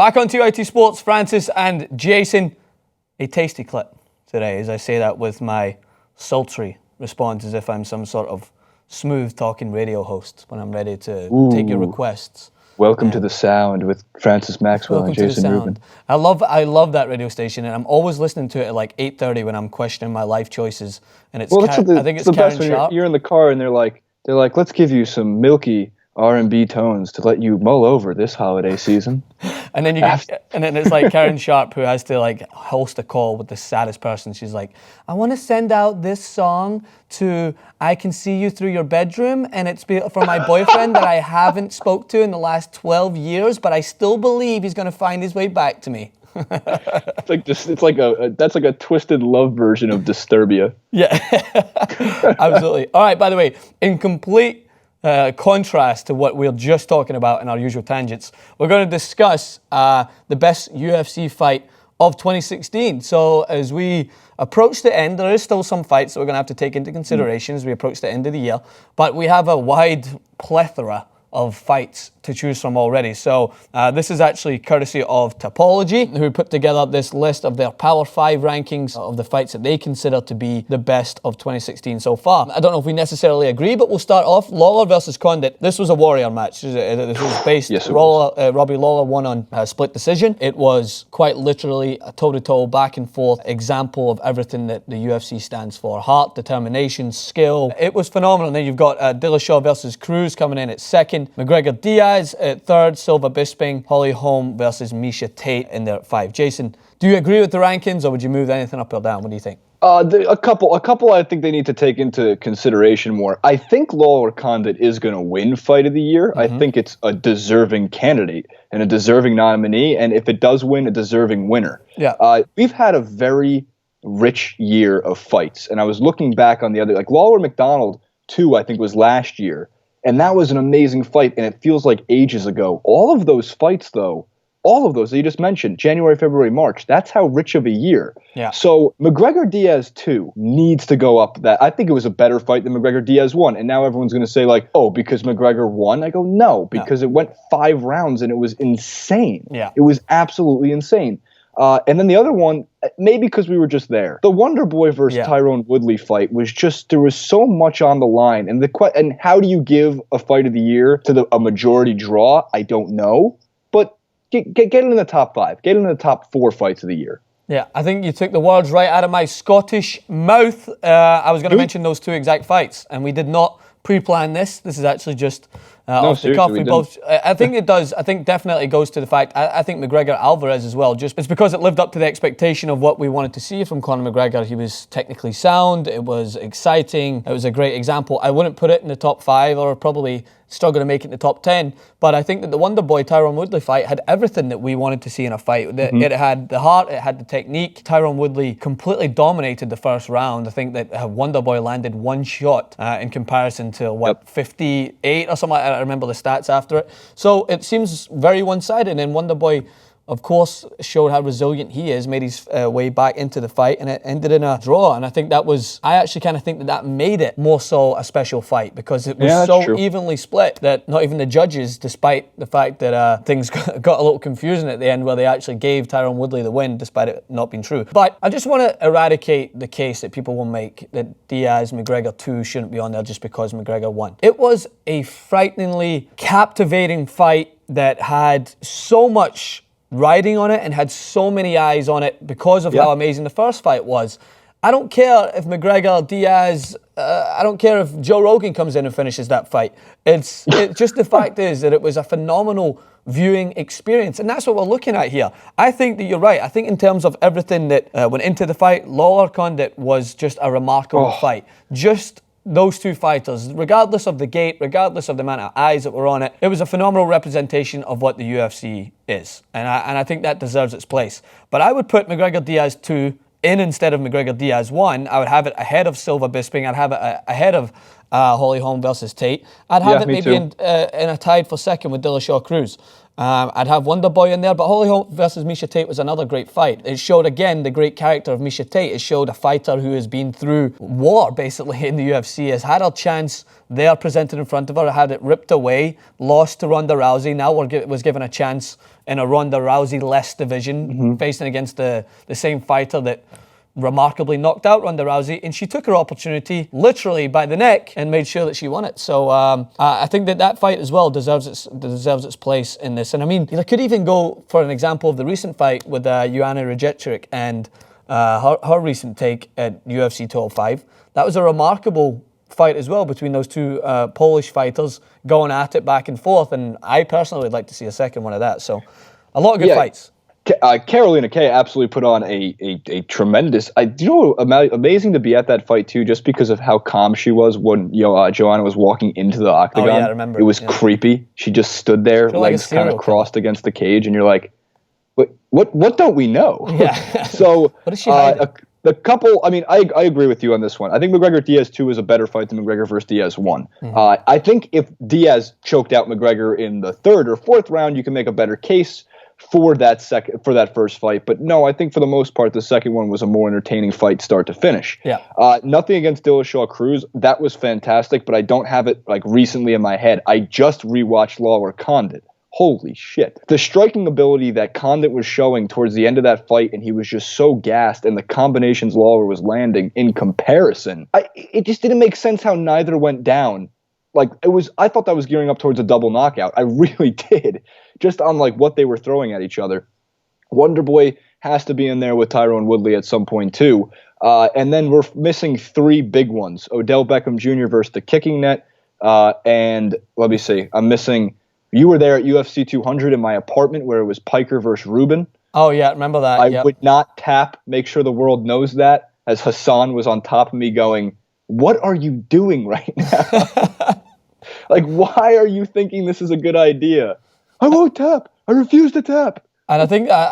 Back on TYT Sports, Francis and Jason. A tasty clip today, as I say that with my sultry response, as if I'm some sort of smooth talking radio host when I'm ready to take your requests. Welcome to the Sound with Francis Maxwell and Jason Rubin. I love that radio station, and I'm always listening to it at like 8:30 when I'm questioning my life choices. And it's I think it's the best when you're in the car and they're like, let's give you some milky R&B tones to let you mull over this holiday season. And then then it's like Karen Sharp, who has to like host a call with the saddest person. She's like, I want to send out this song to I Can See You Through Your Bedroom, and it's for my boyfriend that I haven't spoke to in the last 12 years, but I still believe he's going to find his way back to me. That's like a twisted love version of Disturbia. Yeah, absolutely. All right, by the way, in complete contrast to what we're just talking about in our usual tangents, we're going to discuss the best UFC fight of 2016. So as we approach the end, there is still some fights that we're going to have to take into consideration as we approach the end of the year, but we have a wide plethora of fights to choose from already. So this is actually courtesy of Topology, who put together this list of their Power 5 rankings of the fights that they consider to be the best of 2016 so far. I don't know if we necessarily agree, but we'll start off. Lawler versus Condit. This was a warrior match. This was based, yes, Robbie Lawler won on split decision. It was quite literally a toe-to-toe, back-and-forth example of everything that the UFC stands for. Heart, determination, skill. It was phenomenal. And then you've got Dillashaw versus Cruz coming in at second. McGregor Diaz at third, Silva Bisping, Holm versus Meisha Tate in there at 5. Jason, do you agree with the rankings, or would you move anything up or down? What do you think? A couple I think they need to take into consideration more. I think Lawler Condit is going to win Fight of the Year. I think it's a deserving candidate and a deserving nominee, and if it does win, a deserving winner. Yeah. We've had a very rich year of fights, and I was looking back on the other, like Lawler McDonald 2, I think was last year. And that was an amazing fight, and it feels like ages ago. All of those fights, though, all of those that you just mentioned, January, February, March, that's how rich of a year. Yeah. So McGregor Diaz II needs to go up that. I think it was a better fight than McGregor Diaz 1. And now everyone's going to say, like, oh, because McGregor won? I go, no, because it went 5 rounds, and it was insane. Yeah. It was absolutely insane. And then the other one, maybe because we were just there, the Wonder Boy versus Tyrone Woodley fight was just, there was so much on the line. And and how do you give a Fight of the Year to a majority draw? I don't know. But get it in the top 5. Get it in the top 4 fights of the year. Yeah, I think you took the words right out of my Scottish mouth. I was going to mention those 2 exact fights, and we did not pre-plan this. This is actually just off the cuff. We both. I think it does. I think definitely goes to the fact. I think McGregor Alvarez as well. Just it's because it lived up to the expectation of what we wanted to see from Conor McGregor. He was technically sound. It was exciting. It was a great example. I wouldn't put it in the top 5, or probably struggle to make it in the top 10. But I think that the Wonder Boy Tyrone Woodley fight had everything that we wanted to see in a fight. It had the heart. It had the technique. Tyrone Woodley completely dominated the first round. I think that Wonder Boy landed 1 shot in comparison to 58 or something like that. I remember the stats after it. So it seems very one-sided, and Wonder Boy, of course, showed how resilient he is, made his way back into the fight, and it ended in a draw. And I think I actually kind of think that made it more so a special fight, because it was so evenly split that not even the judges, despite the fact that things got a little confusing at the end where they actually gave Tyrone Woodley the win, despite it not being true. But I just want to eradicate the case that people will make that Diaz McGregor 2 shouldn't be on there just because McGregor won. It was a frighteningly captivating fight that had so much riding on it and had so many eyes on it because of how amazing the first fight was. I don't care if McGregor, Diaz, I don't care if Joe Rogan comes in and finishes that fight. It's just the fact is that it was a phenomenal viewing experience, and that's what we're looking at here. I think that you're right. I think in terms of everything that went into the fight, Lawler Condit was just a remarkable fight. Just those 2 fighters, regardless of the gate, regardless of the amount of eyes that were on it, it was a phenomenal representation of what the UFC is. And I think that deserves its place. But I would put McGregor Diaz 2 in instead of McGregor Diaz 1. I would have it ahead of Silva Bisping. I'd have it ahead of Holm versus Tate. I'd have it maybe in a tied for second with Dillashaw Cruz. I'd have Wonder Boy in there, but Holm versus Meisha Tate was another great fight. It showed, again, the great character of Meisha Tate. It showed a fighter who has been through war, basically, in the UFC, has had a chance there presented in front of her, had it ripped away, lost to Ronda Rousey, now was given a chance in a Ronda Rousey-less division, facing against the same fighter that remarkably knocked out Ronda Rousey, and she took her opportunity literally by the neck and made sure that she won it. So I think that fight as well deserves its place in this. And I mean, I could even go for an example of the recent fight with Joanna Jędrzejczyk and her recent take at UFC 205. That was a remarkable fight as well between those two Polish fighters going at it back and forth, and I personally would like to see a second one of that. So a lot of good fights. Carolina Kay absolutely put on a tremendous. Amazing to be at that fight too, just because of how calm she was when Joanna was walking into the octagon. Oh, yeah, I remember. It was creepy. She just stood there, legs kind of crossed against the cage, and you're like, what don't we know? Yeah. So what does she hide? The couple, I mean, I agree with you on this one. I think McGregor Diaz II is a better fight than McGregor versus Diaz I. I think if Diaz choked out McGregor in the third or fourth round, you can make a better case for that first fight. But no, I think for the most part, the second one was a more entertaining fight start to finish. Yeah. Nothing against Dillashaw Cruz. That was fantastic, but I don't have it like recently in my head. I just rewatched Lawler Condit. Holy shit. The striking ability that Condit was showing towards the end of that fight, and he was just so gassed, and the combinations Lawler was landing in comparison, it just didn't make sense how neither went down. I thought that was gearing up towards a double knockout. I really did, just on like what they were throwing at each other. Wonderboy has to be in there with Tyrone Woodley at some point too. And then we're missing three big ones. Odell Beckham Jr. versus the kicking net. And let me see, I'm missing, you were there at UFC 200 in my apartment where it was Piker versus Rubin. Oh yeah, remember that. I would not tap, make sure the world knows that, as Hassan was on top of me going, what are you doing right now? Like, why are you thinking this is a good idea? I won't tap. I refuse to tap. And I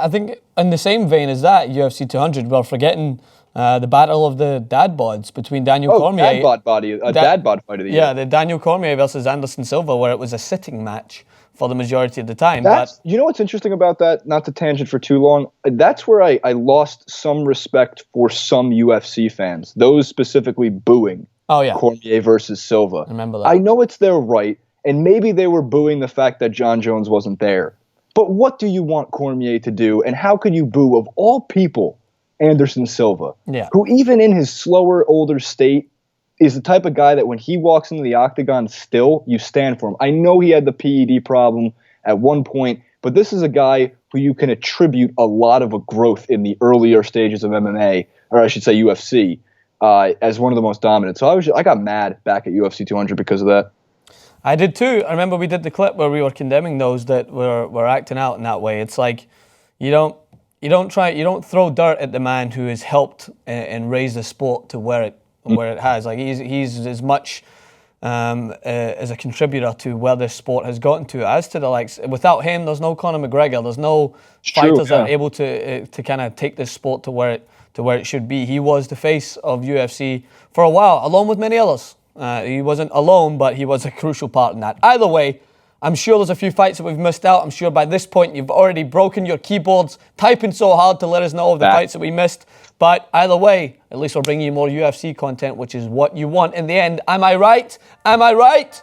think in the same vein as that, UFC 200, we're forgetting the battle of the dad bods between Daniel Cormier. Dad bod fight of the year. Yeah, the Daniel Cormier versus Anderson Silva, where it was a sitting match for the majority of the time. You know what's interesting about that? Not to tangent for too long. That's where I lost some respect for some UFC fans. Those specifically booing. Oh, yeah. Cormier versus Silva. I remember that. I know it's their right, and maybe they were booing the fact that John Jones wasn't there. But what do you want Cormier to do, and how could you boo, of all people, Anderson Silva, who even in his slower, older state is the type of guy that when he walks into the octagon still, you stand for him. I know he had the PED problem at one point, but this is a guy who you can attribute a lot of a growth in the earlier stages of MMA, or I should say UFC, as one of the most dominant. So I got mad back at UFC 200 because of that. I did too. I remember we did the clip where we were condemning those that were acting out in that way. It's like you don't throw dirt at the man who has helped and raised the sport to where it has. Like he's as much as a contributor to where this sport has gotten to as to the likes. Without him, there's no Conor McGregor. There's no fighters that are able to kind of take this sport to where it should be. He was the face of UFC for a while, along with many others. He wasn't alone, but he was a crucial part in that. Either way, I'm sure there's a few fights that we've missed out. I'm sure by this point you've already broken your keyboards, typing so hard to let us know of the fights that we missed. But either way, at least we're bringing you more UFC content, which is what you want in the end. Am I right? Am I right?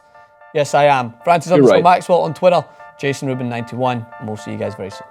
Yes, I am. Francis _Maxwell on Twitter, Jason Rubin 91, and we'll see you guys very soon.